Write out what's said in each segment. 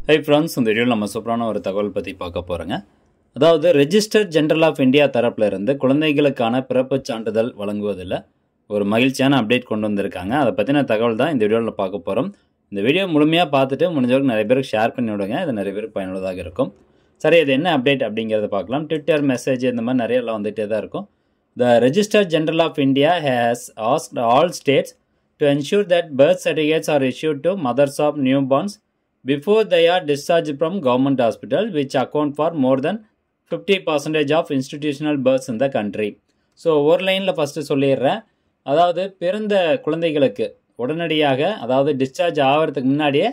Hi friends, இந்த வீடியோவில் நம்ம சூப்பரான ஒரு தகவல் பற்றி பார்க்க போகிறோங்க. அதாவது ரெஜிஸ்டர் ஜெனரல் ஆஃப் இந்தியா தரப்பில் இருந்து குழந்தைகளுக்கான பிறப்புச் சான்றிதழ் வழங்குவதில் ஒரு மகிழ்ச்சியான அப்டேட் கொண்டு வந்திருக்காங்க. அதை பற்றின தகவல் தான் இந்த வீடியோவில் பார்க்க போகிறோம். இந்த வீடியோ முழுமையாக பார்த்துட்டு முடிஞ்சவருக்கு நிறைய பேருக்கு ஷேர் பண்ணி விடுங்க. இது நிறைய பேருக்கு பயனுள்ளதாக இருக்கும். சரி, இது என்ன அப்டேட் அப்படிங்கிறத பார்க்கலாம். ட்விட்டர் மெசேஜ் இந்த மாதிரி நிறைய எல்லாம் வந்துகிட்டே தான் இருக்கும். The Register General of India has asked all states to ensure that birth certificates are issued to mothers of newborns before they are discharged from government hospital, which account for more than 50% of institutional births in the country. So ஒரு லைனில் first சொல்லிடுறேன். அதாவது பிறந்த குழந்தைகளுக்கு உடனடியாக, அதாவது discharge ஆகிறதுக்கு முன்னாடியே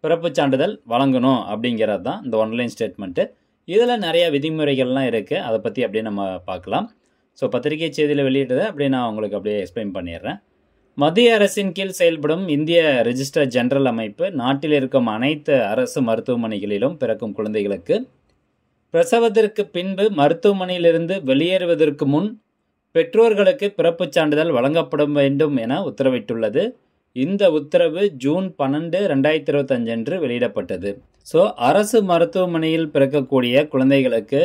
பிறப்புச் சான்றிதழ் வழங்கணும் அப்படிங்கிறது தான் இந்த ஒன்லைன் ஸ்டேட்மெண்ட்டு. இதில் நிறைய விதிமுறைகள்லாம் இருக்குது. அதை பற்றி அப்படியே நம்ம பார்க்கலாம். ஸோ பத்திரிகை செய்தியில் வெளியிட்டதை அப்படியே நான் உங்களுக்கு அப்படியே எக்ஸ்பிளைன் பண்ணிடுறேன். மத்திய அரசின் கீழ் செயல்படும் இந்திய ரெஜிஸ்டர் ஜெனரல் அமைப்பு நாட்டில் இருக்கும் அனைத்து அரசு மருத்துவமனைகளிலும் பிறக்கும் குழந்தைகளுக்கு பிரசவத்திற்கு பின்பு மருத்துவமனையிலிருந்து வெளியேறுவதற்கு முன் பெற்றோர்களுக்கு பிறப்புச் சான்றிதழ் வழங்கப்பட வேண்டும் என உத்தரவிட்டுள்ளது. இந்த உத்தரவு ஜூன் 12, 2025 அன்று வெளியிடப்பட்டது. ஸோ அரசு மருத்துவமனையில் பிறக்கக்கூடிய குழந்தைகளுக்கு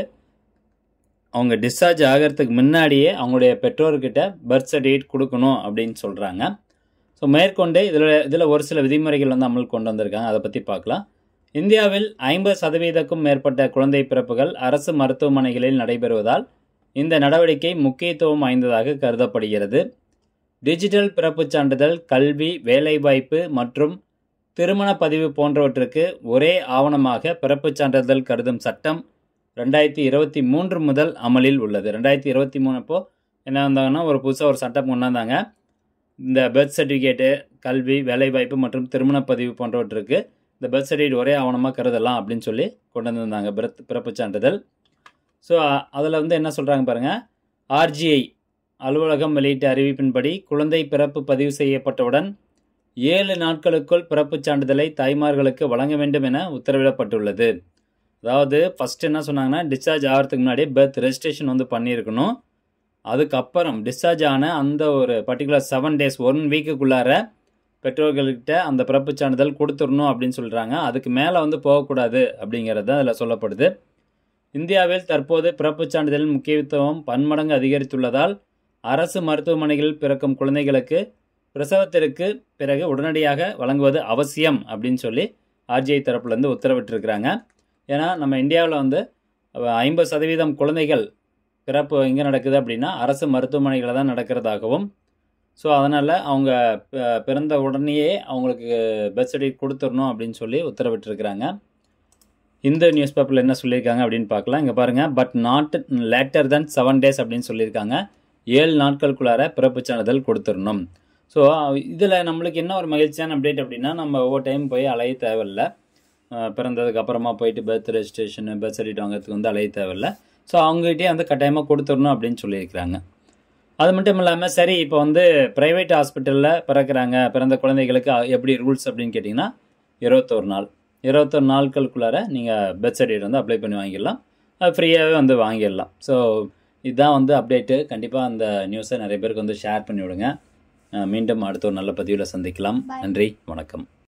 அவங்க டிஸ்சார்ஜ் ஆகிறதுக்கு முன்னாடியே அவங்களுடைய பெற்றோர்கிட்ட பர்த் சர்டிஃபிகேட் கொடுக்கணும் அப்படின்னு சொல்கிறாங்க. ஸோ மேற்கொண்டு இதில் ஒரு சில விதிமுறைகள் வந்து அமல் கொண்டு வந்திருக்காங்க. அதை பற்றி பார்க்கலாம். இந்தியாவில் 50%க்கும் மேற்பட்ட குழந்தை பிறப்புகள் அரசு மருத்துவமனைகளில் நடைபெறுவதால் இந்த நடவடிக்கை முக்கியத்துவம் வாய்ந்ததாக கருதப்படுகிறது. டிஜிட்டல் பிறப்புச் சான்றிதழ், கல்வி, வேலைவாய்ப்பு மற்றும் திருமண பதிவு போன்றவற்றுக்கு ஒரே ஆவணமாக பிறப்புச் சான்றிதழ் கருதும் சட்டம் 2023 முதல் அமலில் உள்ளது. 2023 அப்போ என்ன வந்தாங்கன்னா ஒரு புதுசாக ஒரு சட்டம் கொண்டு வந்தாங்க. இந்த பர்த் சர்டிஃபிகேட்டு, கல்வி, வேலைவாய்ப்பு மற்றும் திருமண பதிவு போன்றவற்றுக்கு இந்த பர்த் சர்டிஃபிகேட் ஒரே ஆவணமாக கருதலாம் அப்படின்னு சொல்லி கொண்டு வந்திருந்தாங்க பிறப்புச் சான்றிதழ். ஸோ அதில் வந்து என்ன சொல்கிறாங்க பாருங்கள். ஆர்ஜிஐ அலுவலகம் வெளியிட்ட அறிவிப்பின்படி குழந்தை பிறப்பு பதிவு செய்யப்பட்டவுடன் 7 நாட்களுக்குள் பிறப்புச் சான்றிதழை தாய்மார்களுக்கு வழங்க வேண்டும் என உத்தரவிடப்பட்டுள்ளது. அதாவது ஃபஸ்ட்டு என்ன சொன்னாங்கன்னா, டிஸ்சார்ஜ் ஆகிறதுக்கு முன்னாடி பர்த் ரெஜிஸ்ட்ரேஷன் வந்து பண்ணியிருக்கணும். அதுக்கப்புறம் டிஸ்சார்ஜ் ஆன அந்த ஒரு பர்டிகுலர் 7 days 1 வீக்குக்குள்ளார பெற்றோர்கள்கிட்ட அந்த பிறப்புச் சான்றிதழ் கொடுத்துடணும் அப்படின்னு சொல்கிறாங்க. அதுக்கு மேலே வந்து போகக்கூடாது அப்படிங்கிறது தான் அதில் சொல்லப்படுது. இந்தியாவில் தற்போது பிறப்புச் சான்றிதழின் முக்கியத்துவம் பன்மடங்கு அதிகரித்துள்ளதால் அரசு மருத்துவமனைகளில் பிறக்கும் குழந்தைகளுக்கு பிரசவத்திற்கு பிறகு உடனடியாக வழங்குவது அவசியம் அப்படின்னு சொல்லி ஆர்ஜிஐ தரப்புலேருந்து உத்தரவிட்டிருக்கிறாங்க. ஏன்னா நம்ம இந்தியாவில் வந்து 50% குழந்தைகள் பிறப்பு எங்கே நடக்குது அப்படின்னா அரசு மருத்துவமனைகளில் தான் நடக்கிறதாகவும், ஸோ அதனால் அவங்க பிறந்த உடனேயே அவங்களுக்கு பர்த் சர்டிஃபிகேட் கொடுத்துடணும் அப்படின்னு சொல்லி உத்தரவிட்டிருக்கிறாங்க. இந்த நியூஸ் பேப்பரில் என்ன சொல்லியிருக்காங்க அப்படின்னு பார்க்கலாம். இங்கே பாருங்கள். But not later then 7 days அப்படின்னு சொல்லியிருக்காங்க. 7 நாட்களுக்குள்ளார பிறப்புச் சான்றிதழ் கொடுத்துடணும். ஸோ இதில் நம்மளுக்கு என்ன ஒரு மகிழ்ச்சியான அப்டேட் அப்படின்னா, நம்ம ஒவ்வொரு டைம் போய் அலைய தேவையில்லை. பிறந்ததுக்கு அப்புறமா போயிட்டு பர்த் ரெஜிஸ்ட்ரேஷன், பர்த் சர்டிஃபிகேட் வாங்கிறதுக்கு வந்து அலைய தேவையில்லை. ஸோ அவங்ககிட்டே வந்து கட்டாயமாக கொடுத்துடணும் அப்படின்னு சொல்லியிருக்கிறாங்க. அது மட்டும் இல்லாமல், சரி இப்போ வந்து ப்ரைவேட் ஹாஸ்பிட்டலில் பிறந்த குழந்தைகளுக்கு எப்படி ரூல்ஸ் அப்படின்னு கேட்டிங்கன்னா, 21 நாட்களுக்குள்ளார நீங்கள் பர்த் சர்டிஃபிகேட் வந்து அப்ளை பண்ணி வாங்கிடலாம். அது ஃப்ரீயாகவே வந்து வாங்கிடலாம். ஸோ இதுதான் வந்து அப்டேட்டு. கண்டிப்பாக அந்த நியூஸை நிறைய பேருக்கு வந்து ஷேர் பண்ணி விடுங்க. மீண்டும் அடுத்த ஒரு நல்ல பதிவில் சந்திக்கலாம். நன்றி, வணக்கம்.